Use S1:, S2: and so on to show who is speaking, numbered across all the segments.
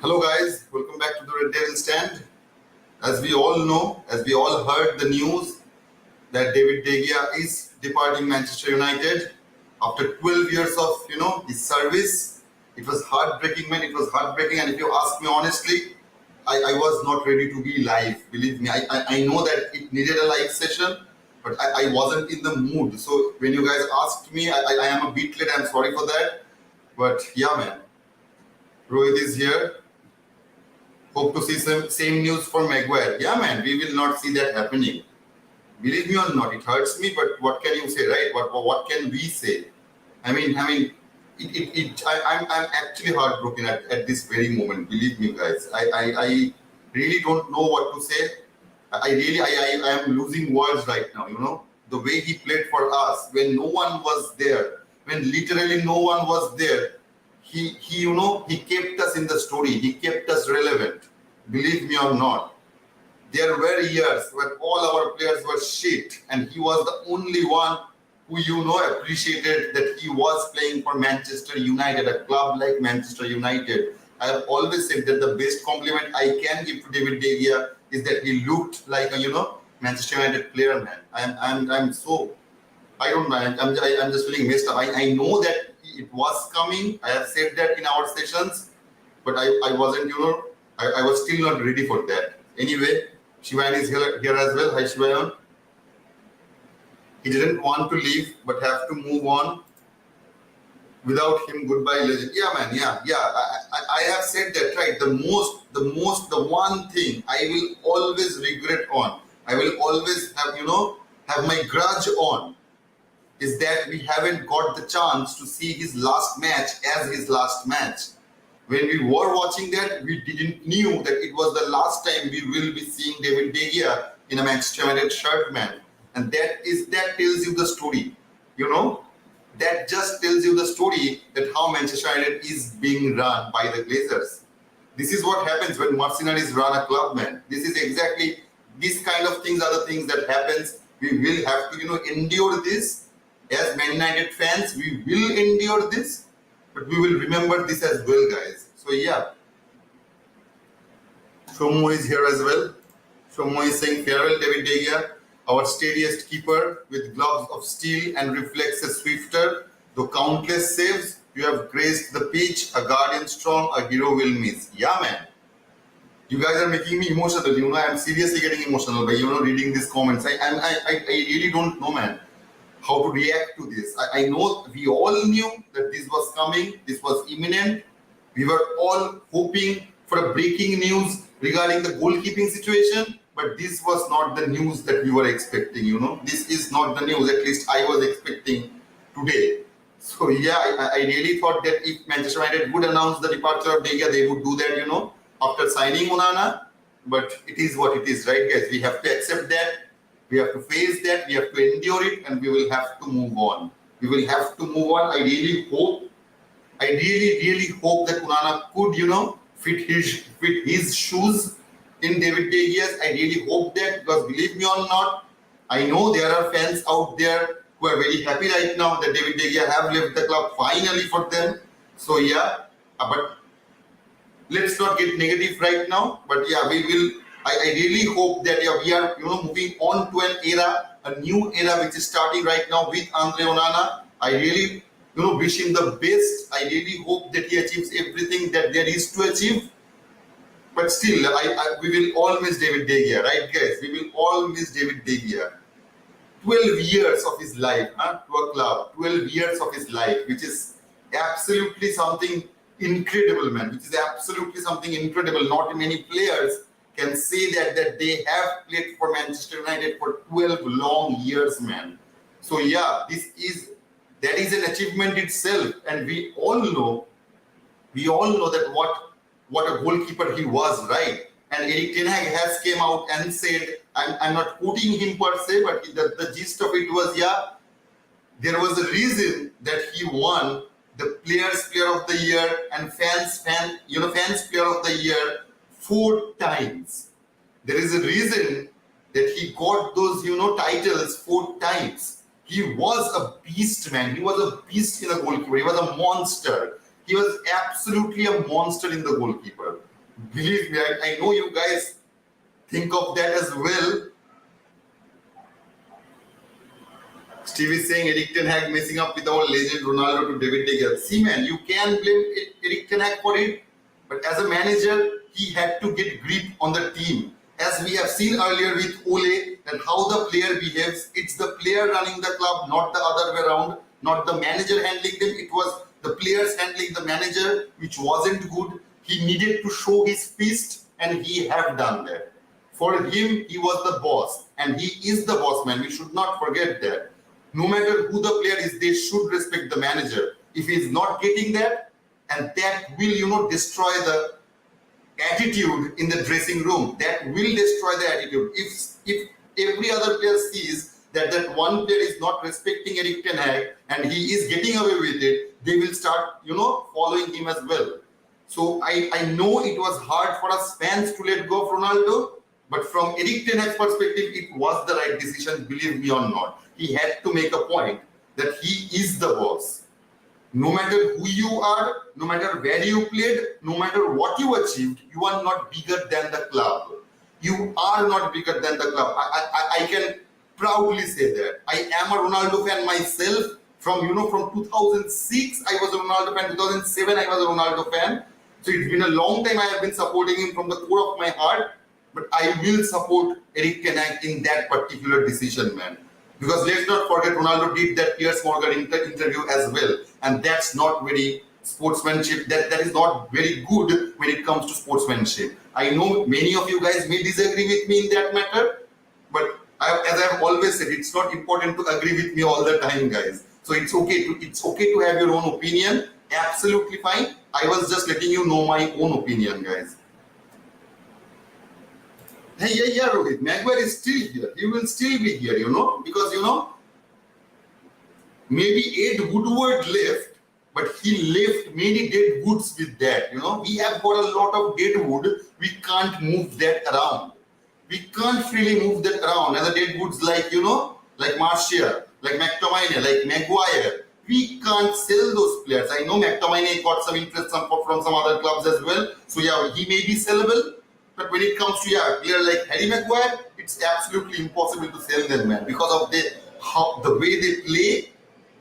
S1: Hello guys, welcome back to the Red Devil Stand. As we all know, as we all heard the news that David De Gea is departing Manchester United after 12 years of his service. It was heartbreaking, man. It was heartbreaking, and if you ask me honestly, I was not ready to be live. Believe me, I know that it needed a live session, but I wasn't in the mood. So when you guys asked me, I am a bit late. I'm sorry for that, but yeah, man. Rohit is here. Hope to see some same news for Maguire. Yeah, man, we will not see that happening. Believe me or not, it hurts me. But what can you say, right? What can we say? I'm actually heartbroken at this very moment. Believe me, guys. I really don't know what to say. I am losing words right now. The way he played for us when no one was there, when literally no one was there. He kept us in the story. He kept us relevant. Believe me or not, there were years when all our players were shit, and he was the only one who appreciated that he was playing for Manchester United, a club like Manchester United. I have always said that the best compliment I can give to David De Gea is that he looked like a Manchester United player, man. I'm so I don't know. I'm just feeling messed up. I know that it was coming. I have said that in our sessions, but I wasn't, I was still not ready for that. Anyway, Shivan is here as well. Hi, Shivan. He didn't want to leave, but have to move on. Without him, goodbye, legend. Yeah, man. Yeah. I have said that, right? The one thing I will always regret on. I will always have my grudge on, is that we haven't got the chance to see his last match as his last match. When we were watching that, we didn't knew that it was the last time we will be seeing David De Gea in a Manchester United shirt, man. And that tells you the story, That just tells you the story that how Manchester United is being run by the Glazers. This is what happens when mercenaries run a club, man. This is exactly, these kind of things are the things that happens. We will have to, endure this. As Man United fans, we will endure this, but we will remember this as well, guys. So yeah, Shomo is here as well. Shomo is saying, farewell David De Gea, our steadiest keeper with gloves of steel and reflexes swifter. Though countless saves, you have graced the pitch, a guardian strong, a hero will miss. Yeah, man. You guys are making me emotional. I'm seriously getting emotional by reading these comments. I really don't know, man, how to react to this. I know we all knew that this was coming, this was imminent. We were all hoping for a breaking news regarding the goalkeeping situation, but this was not the news that we were expecting, This is not the news, at least I was expecting today. So yeah, I really thought that if Manchester United would announce the departure of De Gea, they would do that, after signing Onana. But it is what it is, right, guys? We have to accept that. We have to face that, we have to endure it, and we will have to move on. We will have to move on. I really hope that Onana could, fit his shoes in David De Gea's. I really hope that, because believe me or not, I know there are fans out there who are very happy right now that David De Gea have left the club finally for them. So yeah, but let's not get negative right now. But yeah, we will. I really hope that we are moving on to an era, a new era which is starting right now with Andre Onana. I really wish him the best. I really hope that he achieves everything that there is to achieve. But still, we will all miss David De Gea, right, guys? We will all miss David De Gea. 12 years of his life to a club. 12 years of his life, which is absolutely something incredible, man. Which is absolutely something incredible. Not many players can say that they have played for Manchester United for 12 long years, man. So yeah, that is an achievement itself, and we all know that what a goalkeeper he was, right? And Erik ten Hag has came out and said, I'm not quoting him per se, but the gist of it was, there was a reason that he won the Players Player of the Year and Fans Player of the Year 4 times. There is a reason that he got those, titles 4 times. He was a beast, man. He was a beast in the goalkeeper. He was a monster. He was absolutely a monster in the goalkeeper. Believe me, I know you guys think of that as well. Steve is saying Eric Ten Hag messing up with our legend Ronaldo to David De Gea. See, man, you can blame Eric Ten Hag for it, but as a manager, he had to get grip on the team. As we have seen earlier with Ole, that how the player behaves, it's the player running the club, not the other way around, not the manager handling them. It was the players handling the manager, which wasn't good. He needed to show his fist, and he have done that. For him, he was the boss, and he is the boss man. We should not forget that. No matter who the player is, they should respect the manager. If he is not getting that, and that will, destroy the attitude in the dressing room. That will destroy the attitude. If every other player sees that one player is not respecting Eric Ten Hag and he is getting away with it, they will start, following him as well. So I know it was hard for us fans to let go of Ronaldo, but from Eric Ten Hag's perspective, it was the right decision, believe me or not. He had to make a point that he is the boss. No matter who you are, no matter where you played, no matter what you achieved, you are not bigger than the club. You are not bigger than the club. I can proudly say that. I am a Ronaldo fan myself. From 2006, I was a Ronaldo fan. 2007, I was a Ronaldo fan. So it's been a long time I have been supporting him from the core of my heart. But I will support Eric Ten Hag in that particular decision, man. Because let's not forget, Ronaldo did that Piers Morgan interview as well. And that's not very sportsmanship. That is not very good when it comes to sportsmanship. I know many of you guys may disagree with me in that matter. But as I've always said, it's not important to agree with me all the time, guys. So it's okay to have your own opinion. Absolutely fine. I was just letting you know my own opinion, guys. Hey, yeah, Rohit. Maguire is still here. He will still be here, because, maybe Ed Woodward left, but he left many dead woods with that, We have got a lot of dead wood. We can't move that around. We can't freely move that around. And the dead woods like, like Martial, like McTominay, like Maguire. We can't sell those players. I know McTominay got some interest from some other clubs as well. So, yeah, he may be sellable. But when it comes to a player like Harry Maguire, it's absolutely impossible to sell them, man. Because of the way they play,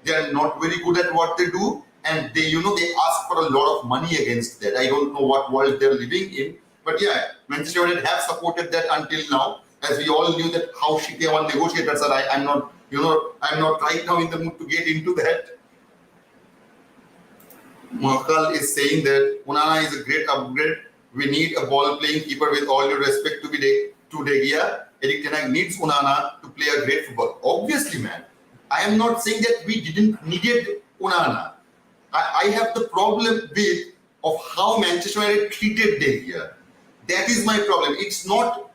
S1: they are not very good at what they do. And they ask for a lot of money against that. I don't know what world they're living in. But yeah, Manchester United have supported that until now. As we all knew that how shitty our negotiators are. I'm not right now in the mood to get into that. Markal is saying that Onana is a great upgrade. We need a ball-playing keeper with all due respect to De Gea. Eric Ten Hag needs Onana to play a great football. Obviously, man. I am not saying that we didn't needed Onana. I have the problem of how Manchester United treated De Gea. That is my problem. It's not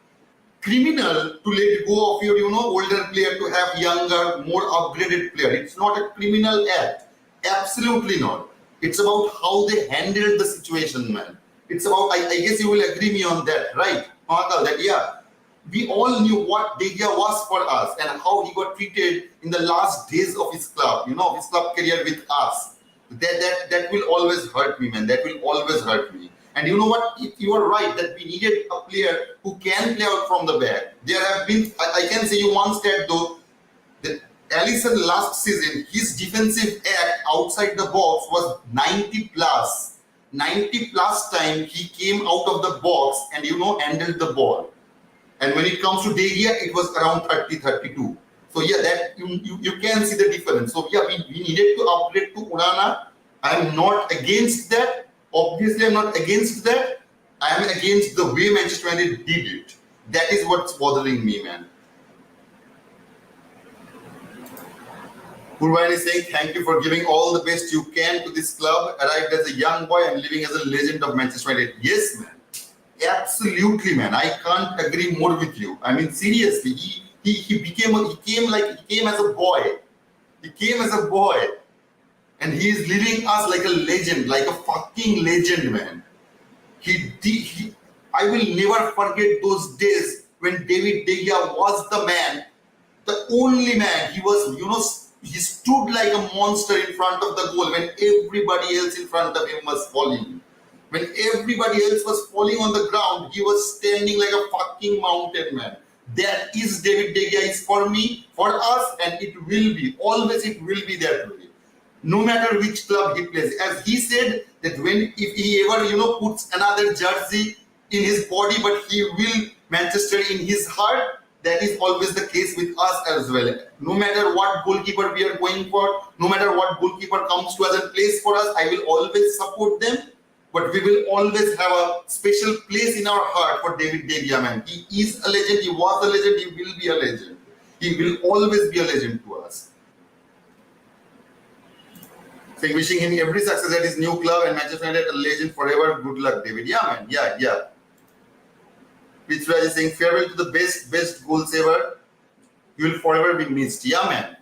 S1: criminal to let go of your, older player to have younger, more upgraded player. It's not a criminal act. Absolutely not. It's about how they handled the situation, man. It's about, I guess you will agree me on that, right? Markal, that yeah, we all knew what De Gea was for us and how he got treated in the last days of his club, his club career with us. That will always hurt me, man. That will always hurt me. And you know what? You are right that we needed a player who can play out from the back. There have been, I can say you one stat though, that Alisson last season, his defensive act outside the box was 90 plus. 90 plus time he came out of the box and handled the ball. And when it comes to De Gea, it was around 30-32. So yeah, that you can see the difference. So yeah, we needed to upgrade to Onana. I'm not against that. Obviously, I'm not against that. I am against the way Manchester United did it. That is what's bothering me, man. Purvain is saying, thank you for giving all the best you can to this club. Arrived as a young boy and living as a legend of Manchester United. Yes, man. Absolutely, man. I can't agree more with you. I mean, seriously, he came as a boy. He came as a boy. And he is living us like a legend, like a fucking legend, man. I will never forget those days when David De Gea was the man, the only man. He was, he stood like a monster in front of the goal when everybody else in front of him was falling. When everybody else was falling on the ground, he was standing like a fucking mountain, man. That is David De Gea is for me, for us, and it will be. Always it will be that way. No matter which club he plays. As he said, that if he ever, puts another jersey in his body, but he will Manchester in his heart, that is always the case with us as well. No matter what goalkeeper we are going for, no matter what goalkeeper comes to us and plays for us, I will always support them. But we will always have a special place in our heart for David De Gea, man. He is a legend, he was a legend, he will be a legend. He will always be a legend to us. So wishing him every success at his new club and Manchester United a legend forever. Good luck, David. Yeah, man. Yeah. Prithviraj is saying farewell to the best goal saver. You will forever be missed. Yeah, man.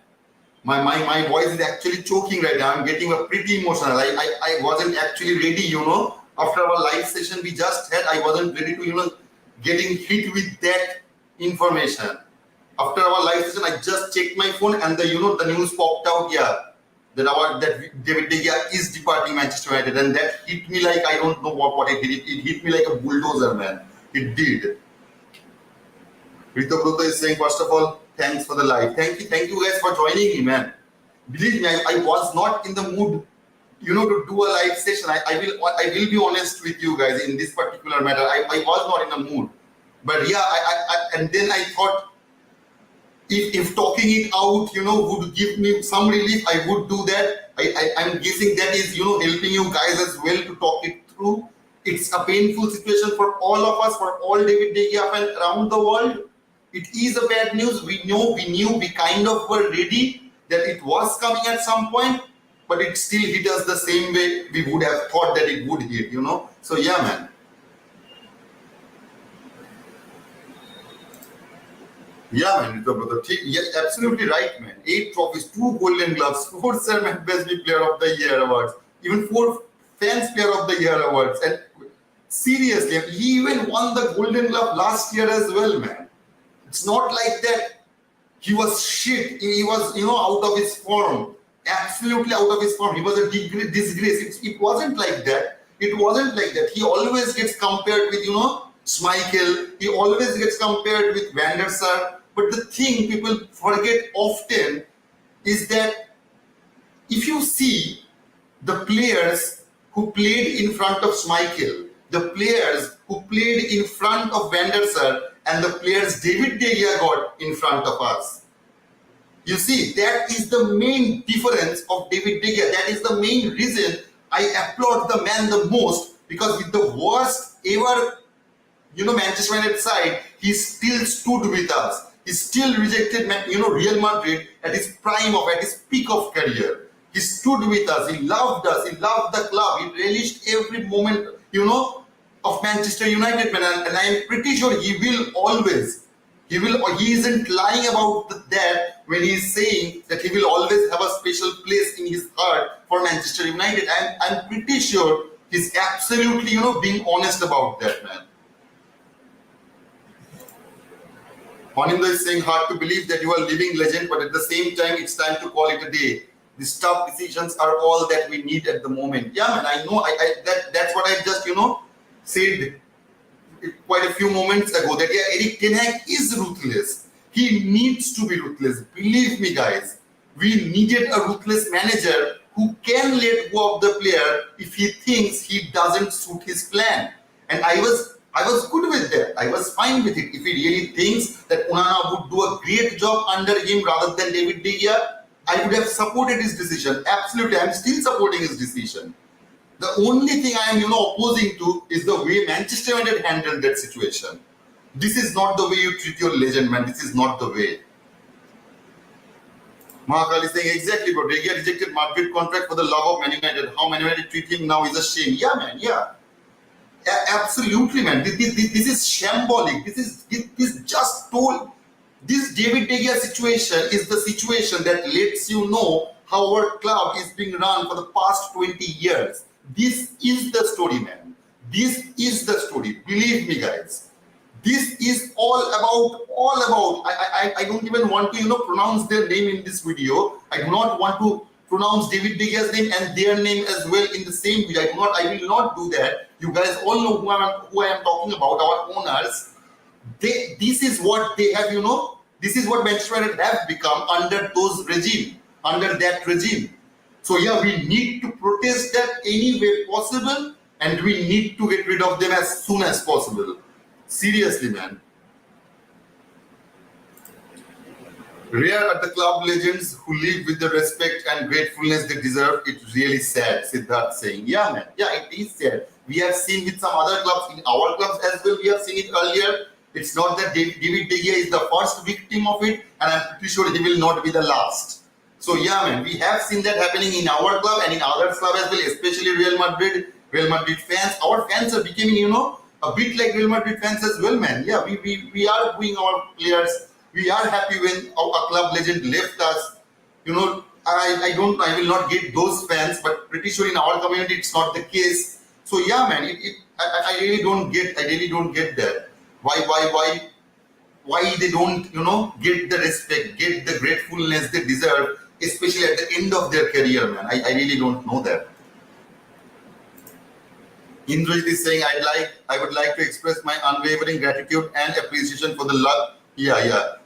S1: My voice is actually choking right now. I'm getting pretty emotional. I wasn't actually ready, After our live session we just had, I wasn't ready to, getting hit with that information. After our live session, I just checked my phone and the news popped out. Yeah. That David De Gea is departing Manchester United, and that hit me like I don't know what it hit. It hit me like a bulldozer, man. It did. Rito Bruto is saying, first of all, thanks for the live. Thank you guys for joining me, man. Believe me, I was not in the mood, to do a live session. I will be honest with you guys in this particular matter. I was not in the mood, but yeah, and then I thought, if talking it out, would give me some relief, I would do that. I'm guessing that is, helping you guys as well to talk it through. It's a painful situation for all of us, for all David De Gea fans around the world. It is a bad news. We knew, we kind of were ready that it was coming at some point, but it still hit us the same way we would have thought that it would hit, So yeah, man. Yeah, man, brother. Yeah, absolutely right, man. 8 trophies, 2 Golden Gloves, 4 Sermon Best Player of the Year awards, even 4 Fans Player of the Year awards. And seriously, he even won the Golden Glove last year as well, man. It's not like that he was shit. He was, out of his form. Absolutely out of his form. He was a disgrace. It wasn't like that. It wasn't like that. He always gets compared with, Schmeichel. He always gets compared with Van der Sar. But the thing people forget often is that if you see the players who played in front of Schmeichel, the players who played in front of Van der Sar, and the players David De Gea got in front of us, you see, that is the main difference of David De Gea. That is the main reason I applaud the man the most, because with the worst ever Manchester United side, he still stood with us. He still rejected, Real Madrid at his prime at his peak of career. He stood with us. He loved us. He loved the club. He relished every moment, of Manchester United, man. And I am pretty sure he will always. He isn't lying about that when he is saying that he will always have a special place in his heart for Manchester United. I'm pretty sure he's absolutely, being honest about that, man. Honindo is saying, hard to believe that you are living legend, but at the same time, it's time to call it a day. These tough decisions are all that we need at the moment. Yeah, man, I know. That's what I just, said quite a few moments ago, that yeah, Erik ten Hag is ruthless. He needs to be ruthless. Believe me, guys. We needed a ruthless manager who can let go of the player if he thinks he doesn't suit his plan. And I was good with that. I was fine with it. If he really thinks that Onana would do a great job under him rather than David De Gea, I would have supported his decision. Absolutely, I'm still supporting his decision. The only thing I am, opposing to is the way Manchester United handled that situation. This is not the way you treat your legend, man. This is not the way. Mahakal is saying, exactly, bro. De Gea rejected Madrid contract for the love of Man United. How Man United treat him now is a shame. Yeah, man, yeah. Absolutely, man. This is shambolic. This just told. This David De Gea situation is the situation that lets you know how our club is being run for the past 20 years. This is the story, man. This is the story. Believe me, guys. This is all about. I don't even want to, pronounce their name in this video. I do not want to pronounce David De Gea's name and their name as well in the same video. I will not do that. You guys all know who I am talking about, our owners. This is what they have, this is what Manchester United have become under that regime. So yeah, we need to protest that any way possible, and we need to get rid of them as soon as possible. Seriously, man. Rare are the club legends who live with the respect and gratefulness they deserve. It's really sad, Siddharth saying. Yeah, man. Yeah, it is sad. We have seen with some other clubs, in our clubs as well, we have seen it earlier. It's not that David De Gea is the first victim of it, and I'm pretty sure he will not be the last. So yeah, man, we have seen that happening in our club and in other clubs as well, especially Real Madrid fans. Our fans are becoming, a bit like Real Madrid fans as well, man. Yeah, we are booing our players. We are happy when a club legend left us. I will not get those fans, but pretty sure in our community it's not the case. So yeah, man, I really don't get that. Why they don't, get the respect, get the gratefulness they deserve, especially at the end of their career, man. I really don't know that. Indrajit is saying, I would like to express my unwavering gratitude and appreciation for the love.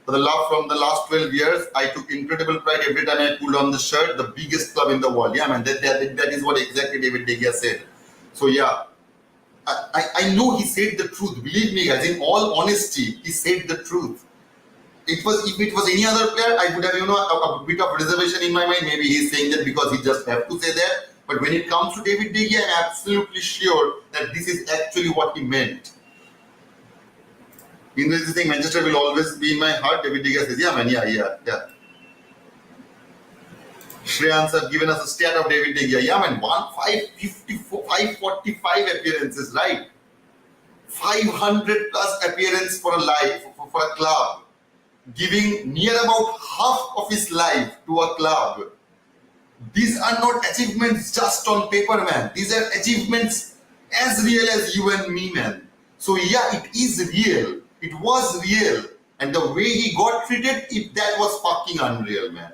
S1: For the love from the last 12 years. I took incredible pride every time I pulled on the shirt, the biggest club in the world. Yeah, man, that is what exactly David De Gea said. So yeah, I know he said the truth. Believe me, guys, in all honesty, he said the truth. If it was any other player, I would have, a bit of reservation in my mind. Maybe he's saying that because he just have to say that. But when it comes to David De Gea, I'm absolutely sure that this is actually what he meant. In this thing, Manchester will always be in my heart. David De Gea says, yeah, man, yeah. Shreyans have given us a stat of David De Gea. Yeah, man, 545 appearances, right? 500 plus appearances for a club. Giving near about half of his life to a club. These are not achievements just on paper, man. These are achievements as real as you and me, man. So yeah, it is real. It was real. And the way he got treated, that was fucking unreal, man.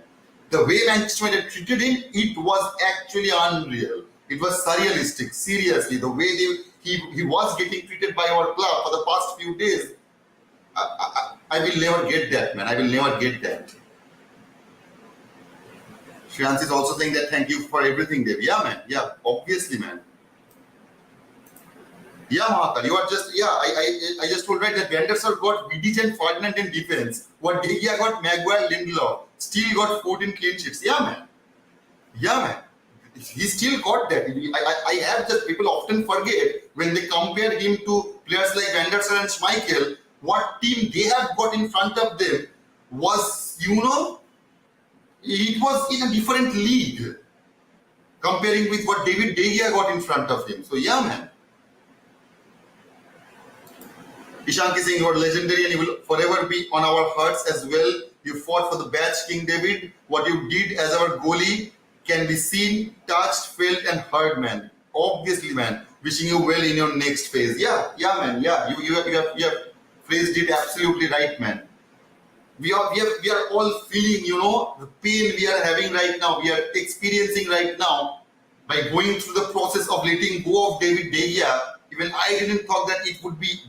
S1: The way Manchester United treated him, it was actually unreal. It was surrealistic, seriously. The way he was getting treated by our club for the past few days, I will never get that, man. I will never get that. Shreyans is also saying that thank you for everything, Dave. Yeah, man. Yeah, obviously, man. Yeah, Mahakal, you are just, I just told right that Van der Sar got Vidic and Ferdinand in defense. What De Gea got Maguire, Lindelof. Still got 14 clean sheets. Yeah, man. He still got that. I have just, people often forget when they compare him to players like Van der Sar and Schmeichel, what team they have got in front of them was, it was in a different league comparing with what David De Gea got in front of him. So yeah, man. Ishank is saying you are legendary and you will forever be on our hearts as well. You fought for the badge, King David. What you did as our goalie can be seen, touched, felt and heard, man. Obviously, man. Wishing you well in your next phase. Yeah, man. Yeah, you have phrased it absolutely right, man. We are all feeling, the pain we are having right now. We are experiencing right now by going through the process of letting go of David De Gea. Even I didn't thought that it would be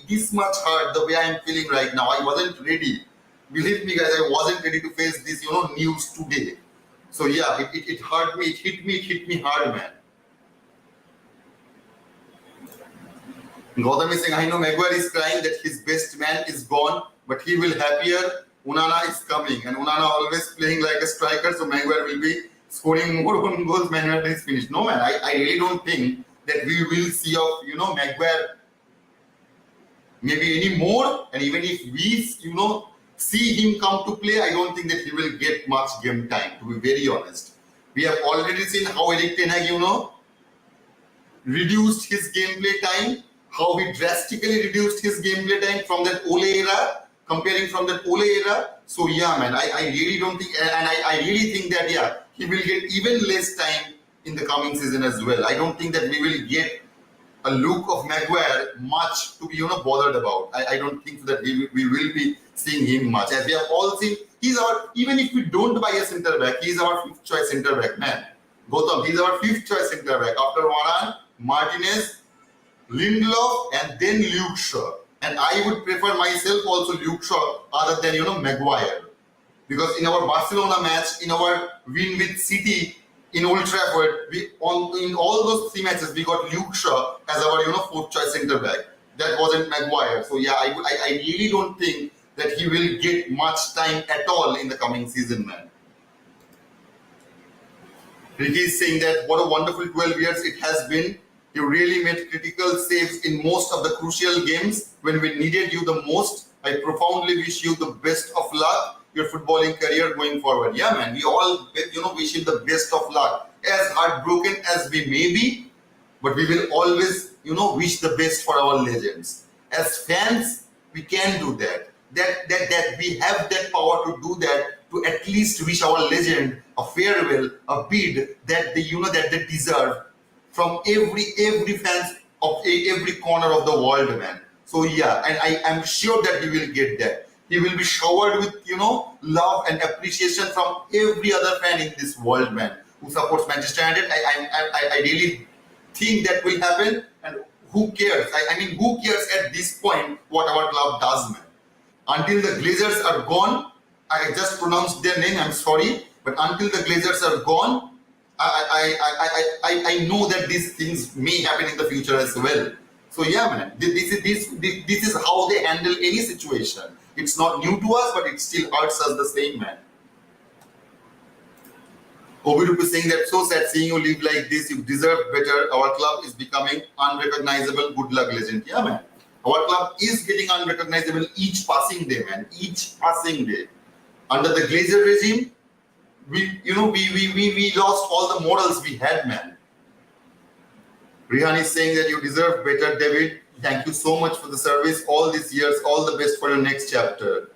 S1: this much hard the way I am feeling right now. I wasn't ready. Believe me, guys, I wasn't ready to face this, news today. So yeah, it hurt me. It hit me hard, man. Gautam is saying, I know Maguire is crying that his best man is gone, but he will happier. Unana is coming, and Unana always playing like a striker, so Maguire will be scoring more own goals. Man United is finished. No, man, I really don't think that we will see of Maguire maybe any more. And even if we see him come to play, I don't think that he will get much game time, to be very honest. We have already seen how Erik ten Hag reduced his gameplay time, how he drastically reduced his gameplay time from that Ole era, comparing from that Ole era. So yeah, man, I really don't think, and I really think that he will get even less time in the coming season as well. I don't think that we will get a look of Maguire much to be bothered about. I don't think that we will be seeing him much. As we have all seen He's our, even if we don't buy a centre back, he's our fifth choice centre back, man. Gautam, he's our fifth choice centre back after Varane, Martinez, Lindelof, and then Luke Shaw. And I would prefer myself also Luke Shaw other than, Maguire. Because in our Barcelona match, in our win with City in Old Trafford, in all those 3 matches, we got Luke Shaw as our, fourth choice centre back. That wasn't Maguire. So yeah, I really don't think that he will get much time at all in the coming season, man. Ricky is saying that what a wonderful 12 years it has been. You really made critical saves in most of the crucial games when we needed you the most. I profoundly wish you the best of luck, your footballing career going forward. Yeah, man, we all, wish you the best of luck. As heartbroken as we may be, but we will always, wish the best for our legends. As fans, we can do that. That we have that power to do that, to at least wish our legend a farewell, a bid that they deserve from every fans of every corner of the world, man. So yeah, and I am sure that he will get that. He will be showered with love and appreciation from every other fan in this world, man, who supports Manchester United. I really think that will happen, and who cares? I mean, who cares at this point what our club does, man? Until the Glazers are gone, I just pronounced their name, I'm sorry, but until the Glazers are gone, I know that these things may happen in the future as well. So yeah, man, this is how they handle any situation. It's not new to us, but it still hurts us the same, man. Obirup is saying that so sad seeing you live like this. You deserve better. Our club is becoming unrecognizable. Good luck, legend. Yeah, man. Our club is getting unrecognizable each passing day, man. Each passing day. Under the Glazer regime, we lost all the morals we had, man. Rihan is saying that you deserve better, David. Thank you so much for the service all these years. All the best for your next chapter.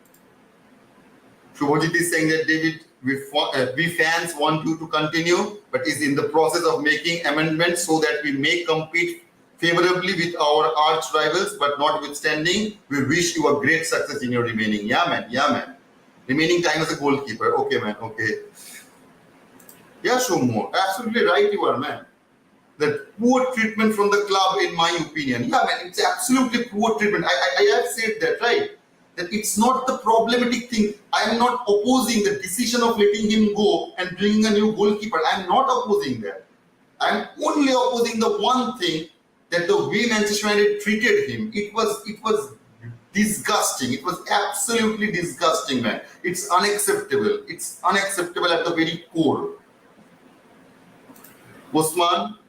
S1: Shubhajit is saying that, David, we fans want you to continue, but is in the process of making amendments so that we may compete favorably with our arch rivals, but notwithstanding, we wish you a great success in your remaining. Yeah, man. Yeah, man. Remaining time as a goalkeeper. Okay, man. Okay. Yeah, Shumo. Absolutely right you are, man. That poor treatment from the club, in my opinion. Yeah, man. It's absolutely poor treatment. I have said that, right? That it's not the problematic thing. I am not opposing the decision of letting him go and bringing a new goalkeeper. I am not opposing that. I am only opposing the one thing, that the way Manchester United treated him, it was disgusting. It was absolutely disgusting, man. It's unacceptable. It's unacceptable at the very core. Osman,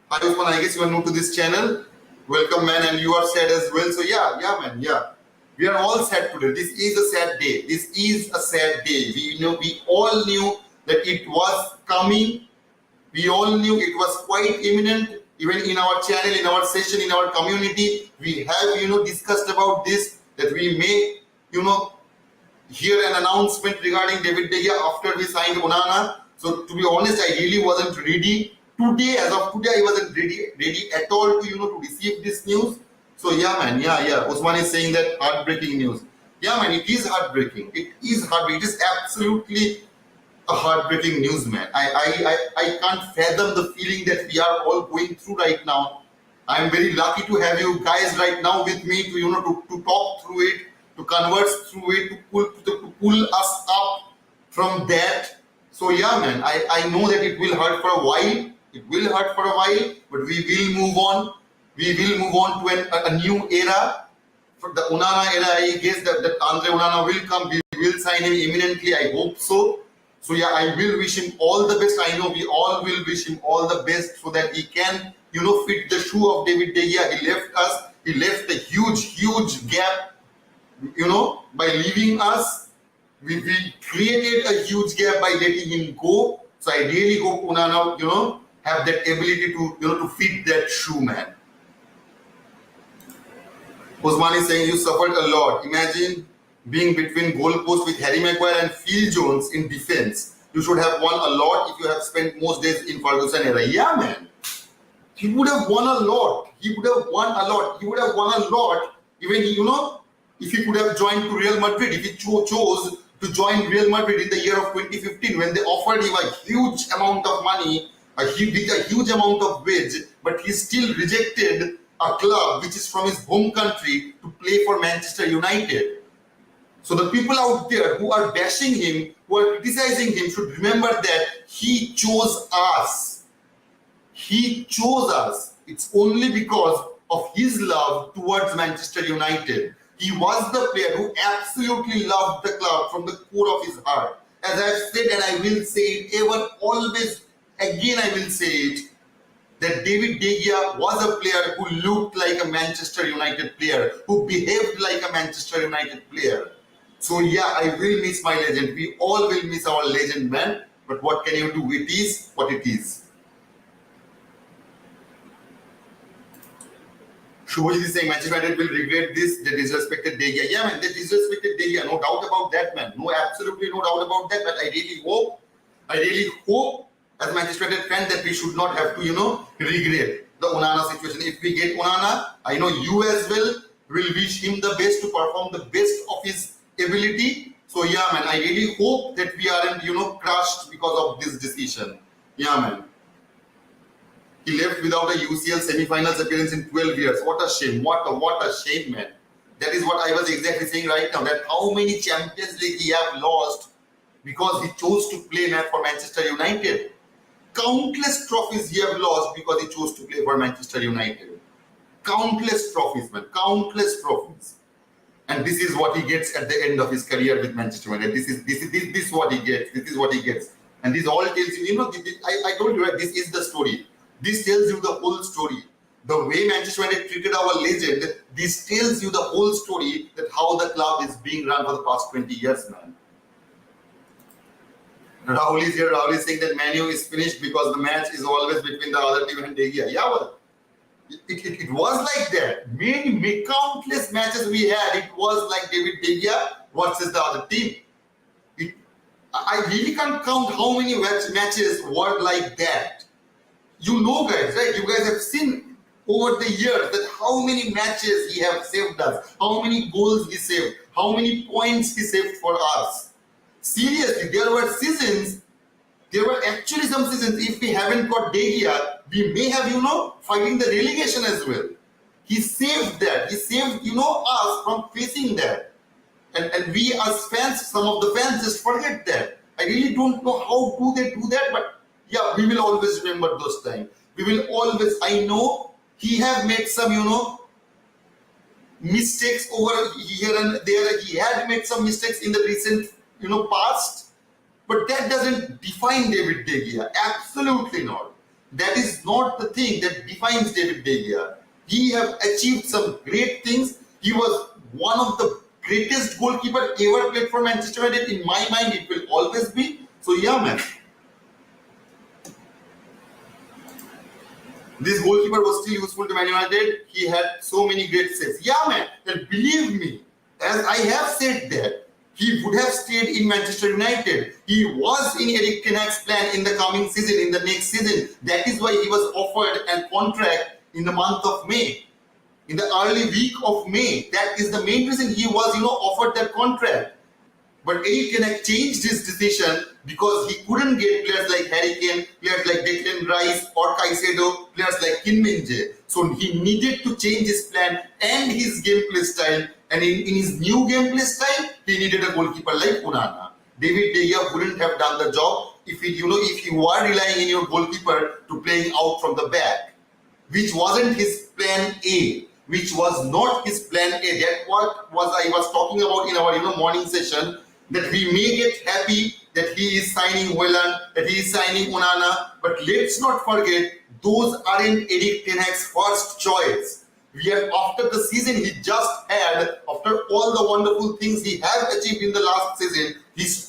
S1: hi Osman, I guess you are new to this channel. Welcome, man, and you are sad as well. So yeah, man, yeah. We are all sad today. This is a sad day. This is a sad day. We all knew that it was coming. We all knew it was quite imminent. Even in our channel, in our session, in our community, we have, discussed about this, that we may, hear an announcement regarding David De Gea after we signed Onana. So to be honest, I really wasn't ready. As of today, I wasn't ready at all to, to receive this news. So yeah, man, yeah. Osman is saying that heartbreaking news. Yeah, man, it is heartbreaking. It is heartbreaking. It is absolutely a heartbreaking news, man. I can't fathom the feeling that we are all going through right now. I'm very lucky to have you guys right now with me to talk through it, to converse through it, to pull us up from that. So yeah, man, I know that it will hurt for a while. It will hurt for a while, but we will move on. We will move on to a new era. For the Onana era, I guess that Andre Onana will come. We will sign him imminently. I hope so. So yeah, I will wish him all the best. I know we all will wish him all the best so that he can, fit the shoe of David De Gea. He left us. He left a huge gap, by leaving us. We created a huge gap by letting him go. So I really hope Onana, have that ability to, to fit that shoe, man. Osman is saying you suffered a lot. Imagine being between goalposts with Harry Maguire and Phil Jones in defense. You should have won a lot if you have spent most days in Ferguson era. Yeah, man. He would have won a lot. He would have won a lot. Even, if he could have joined to Real Madrid, if he chose to join Real Madrid in the year of 2015 when they offered him a huge amount of money, with a huge amount of wage, but he still rejected a club which is from his home country to play for Manchester United. So the people out there who are bashing him, who are criticizing him, should remember that he chose us. He chose us. It's only because of his love towards Manchester United. He was the player who absolutely loved the club from the core of his heart. As I've said, and I will say it ever, always, again I will say it, that David De Gea was a player who looked like a Manchester United player, who behaved like a Manchester United player. So yeah, I will miss my legend. We all will miss our legend, man. But what can you do? It is what it is. Shubhajit is saying Manchester United will regret this. They disrespected De Gea. Yeah, man, they disrespected De Gea. No doubt about that, man. No, absolutely no doubt about that. But I really hope as Manchester United fan that we should not have to, regret the Onana situation. If we get Onana, I know you as well will wish him the best to perform the best of his ability. So yeah, man, I really hope that we aren't, crushed because of this decision. Yeah, man. He left without a UCL semi-finals appearance in 12 years. What a shame. What a shame, man. That is what I was exactly saying right now. That how many Champions League he have lost because he chose to play for Manchester United. Countless trophies he have lost because he chose to play for Manchester United. Countless trophies, man. Countless trophies. And this is what he gets at the end of his career with Manchester United. This is what he gets. This is what he gets. And this all tells you, I told you, right, this is the story. This tells you the whole story. The way Manchester United treated our legend, this tells you the whole story that how the club is being run for the past 20 years, man. Rahul is here. Rahul is saying that Man U is finished because the match is always between the other team and De Gea. Yeah, well, it was like that. Many countless matches we had, it was like David De Gea versus the other team. I really can't count how many matches were like that. You know, guys, right? You guys have seen over the years that how many matches he have saved us, how many goals he saved, how many points he saved for us. Seriously, there were actually some seasons, if we haven't got De Gea, we may have, fighting the relegation as well. He saved that. He saved, us from facing that. And we as fans, some of the fans just forget that. I really don't know how do they do that, but yeah, we will always remember those times. We will always, I know he have made some, mistakes over here and there. He had made some mistakes in the recent, past. But that doesn't define David De Gea. Absolutely not. That is not the thing that defines David De Gea. He have achieved some great things. He was one of the greatest goalkeeper ever played for Manchester United. In my mind, it will always be. So yeah, man. This goalkeeper was still useful to Man United. He had so many great saves. Yeah, man. And believe me, as I have said that, he would have stayed in Manchester United. He was in Erik ten Hag's plan in the coming season, in the next season. That is why he was offered a contract in the month of May, in the early week of May. That is the main reason he was, offered that contract. But Erik ten Hag changed his decision because he couldn't get players like Harry Kane, players like Declan Rice or Caicedo, players like Kim Min-jae. So he needed to change his plan and his gameplay style. And in his new gameplay style, he needed a goalkeeper like Onana. David De Gea wouldn't have done the job if you are relying on your goalkeeper to playing out from the back, which wasn't his plan A, which was not his plan A. That what was I was talking about in our morning session, that we may get happy that he is signing Welland, that he is signing Onana, but let's not forget those aren't Erik ten Hag's first choice. We are after the season he just had, after all the wonderful things he have achieved in the last season, he's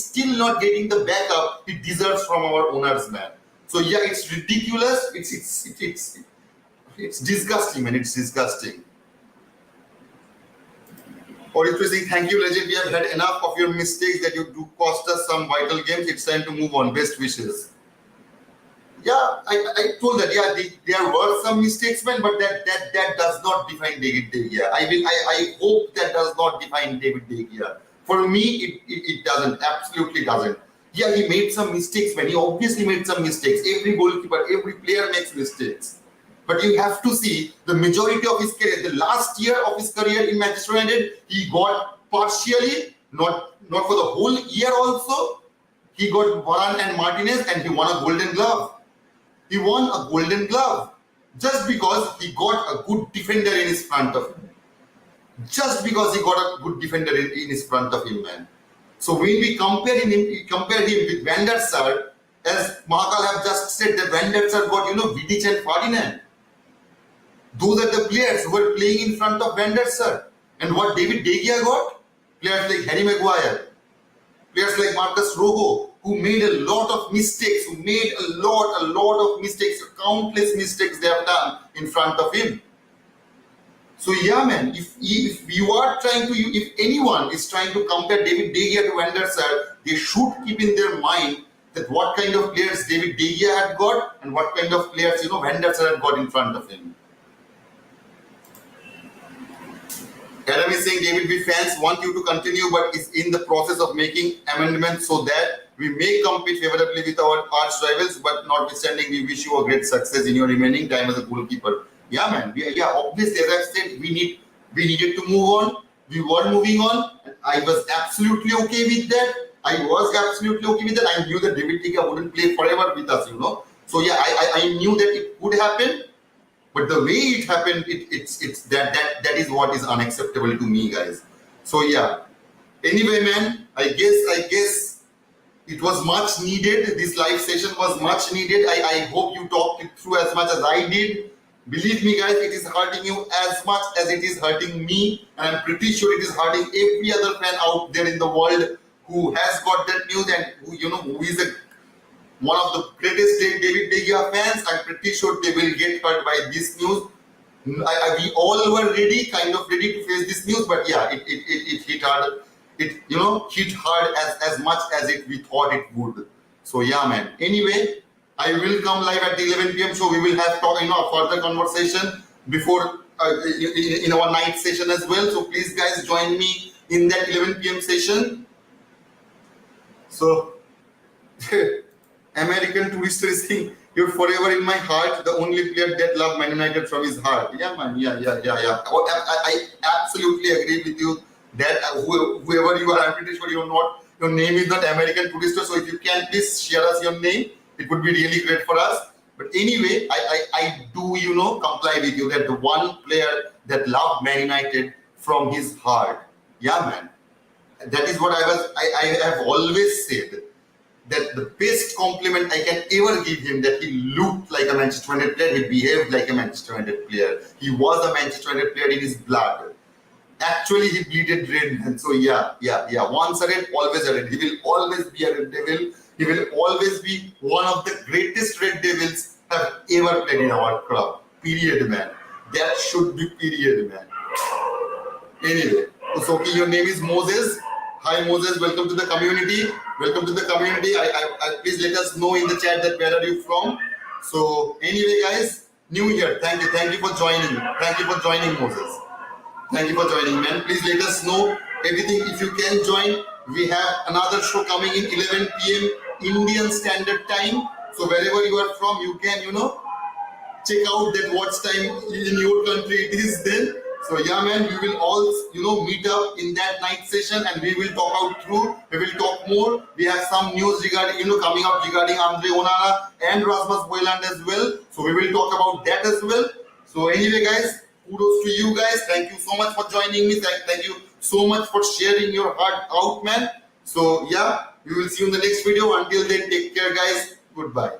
S1: still not getting the backup he deserves from our owners, man. So yeah, it's ridiculous. It's disgusting, man. It's disgusting. Or if you saying, thank you, legend. We have had enough of your mistakes that you do cost us some vital games. It's time to move on. Best wishes. Yeah, I told that. Yeah, there were some mistakes, man, but that does not define David De Gea. I hope that does not define David De Gea. For me, it doesn't. Absolutely doesn't. Yeah, he made some mistakes, man. He obviously made some mistakes. Every goalkeeper, every player makes mistakes. But you have to see the majority of his career, the last year of his career in Manchester United, he got partially, not for the whole year also, he got Varane and Martinez and he won a golden glove. He won a golden glove just because he got a good defender in his front of him. Just because he got a good defender in his front of him, man. So when we compare him with Van der Sar, as Mahakal have just said, that Van der Sar got, Vidic and Ferdinand. Those are the players who were playing in front of Van der Sar. And what David De Gea got? Players like Harry Maguire, players like Marcus Rojo, who made a lot of mistakes, countless mistakes they have done in front of him. So yeah, man, if anyone is trying to compare David De Gea to Van der Sar, they should keep in their mind that what kind of players David De Gea had got and what kind of players, Van der Sar had got in front of him. Adam is saying David, we fans want you to continue, but is in the process of making amendments so that we may compete favorably with our arch rivals, but notwithstanding, we wish you a great success in your remaining time as a goalkeeper. Yeah, man. Obviously, as I've said, we needed to move on. We were moving on. I was absolutely okay with that. I knew that David De Gea wouldn't play forever with us, So yeah, I knew that it could happen. But the way it happened, it's that is what is unacceptable to me, guys. So yeah. Anyway, man, I guess it was much needed. This live session was much needed. I hope you talked it through as much as I did. Believe me, guys, it is hurting you as much as it is hurting me, and I'm pretty sure it is hurting every other fan out there in the world who has got that news and who is one of the greatest David De Gea fans. I'm pretty sure they will get hurt by this news. We all were kind of ready to face this news, but yeah, it hit hard. It hit hard as much as we thought it would. So yeah, man. Anyway, I will come live at 11 p.m. So we will have a further conversation before in our night session as well. So please, guys, join me in that 11 p.m. session. So. American Tourister is saying, you're forever in my heart, the only player that loved Man United from his heart. Yeah, man. Yeah. I absolutely agree with you that whoever you are, I'm pretty sure your name is not American Tourister. So if you can please share us your name, it would be really great for us. But anyway, I do, comply with you that the one player that loved Man United from his heart. Yeah, man. That is what I have always said. That the best compliment I can ever give him, that he looked like a Manchester United player, he behaved like a Manchester United player. He was a Manchester United player in his blood. Actually, he bleeded red, man. So yeah. Once a red, always a red. He will always be a Red Devil. He will always be one of the greatest Red Devils have ever played in our club. Period, man. That should be period, man. Anyway, so okay, your name is Moses. Hi Moses, welcome to the community. Please let us know in the chat that where are you from. So anyway, guys, new year. Thank you for joining. Moses. Thank you for joining, man. Please let us know everything. If you can join, we have another show coming in 11 p.m. Indian Standard Time. So wherever you are from, you can check out that watch time in your country it is then. So yeah, man, we will all, meet up in that night session and we will talk we will talk more. We have some news regarding, coming up regarding Andre Onana and Rasmus Højlund as well. So we will talk about that as well. So anyway, guys, kudos to you guys. Thank you so much for joining me. Thank you so much for sharing your heart out, man. So yeah, we will see you in the next video. Until then, take care, guys. Goodbye.